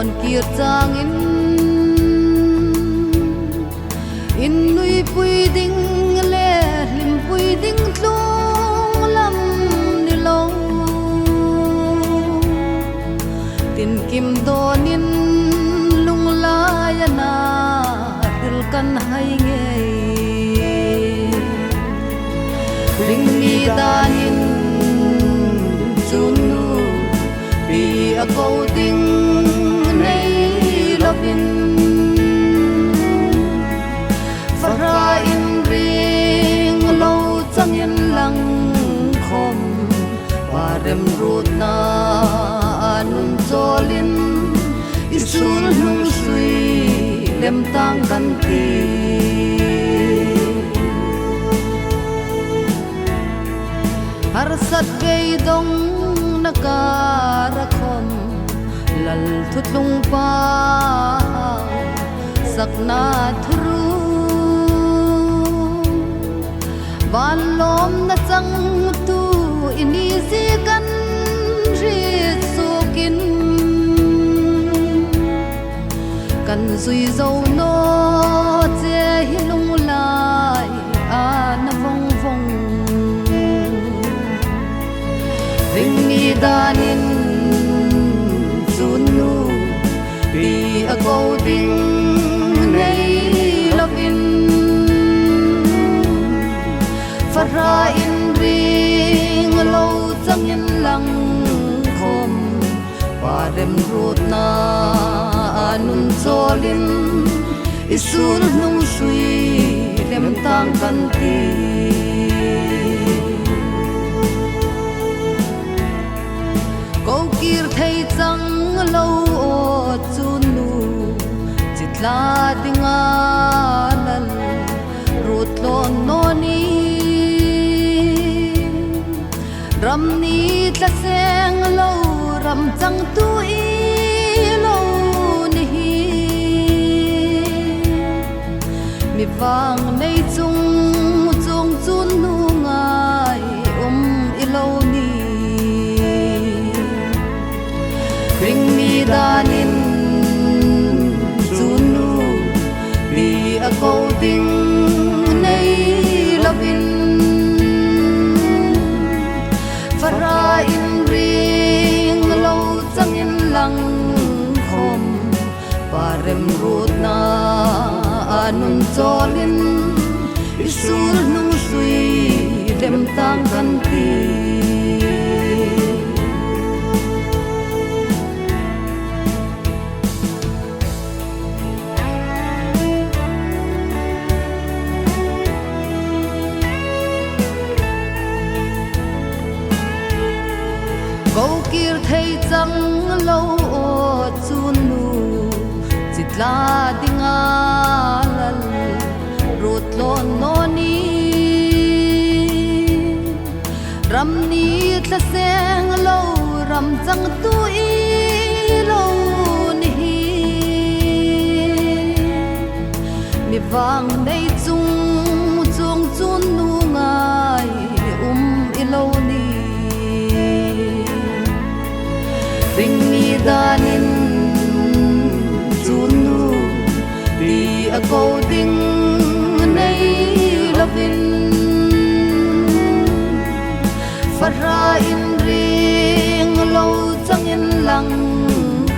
on kir chang in nui pui ding le lim pui ding tlung lam ni lo tin kim donin lung la ya na dil kan hai nge ring mi danin chunu bi a ko ding nei lovin fara in ring lo chang in lang khom parem rut na anun zolin isul nung sui lem tang kan ti har sat gei dong nakara khom lal thutlung pa sakna thru van lom na chang tu ini si kan ri sukin kan zui zo no che hilung lai an vong vong ring ni danin chunu bi a go ding nei lovin fara in ring lo chang in lang khom pa dem rut na anun zolin isul nung sui lem tang kan ti ko kir thei chang lo o chunu chitla dinga lal rut lo no ni ram ni tla seng lo ram chang tu i lo ni mi wang nei chung chung chun nu ngai i lo ni ring mi danin chunu bi a ko ding nei lovin fara in ring lo chang in lang khom parem rut na anun zolin isul nung sui lem tang kan ti ko kir thei chang lo o chunu chitla dinga lal rut lo no ni ram ni tla seng lo ram chang tu i lo ni mi wang nei chung chung chun nu ngai i lo ni ring mi danin chunu bi a ko ding nei lovin fara in ring lo chang in lang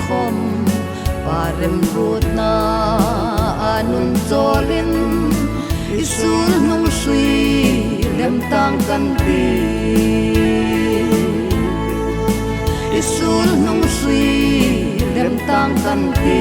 khom parem rut na anun zolin isul nung sui lem tang kan ti isul nung sui lem tang kan ti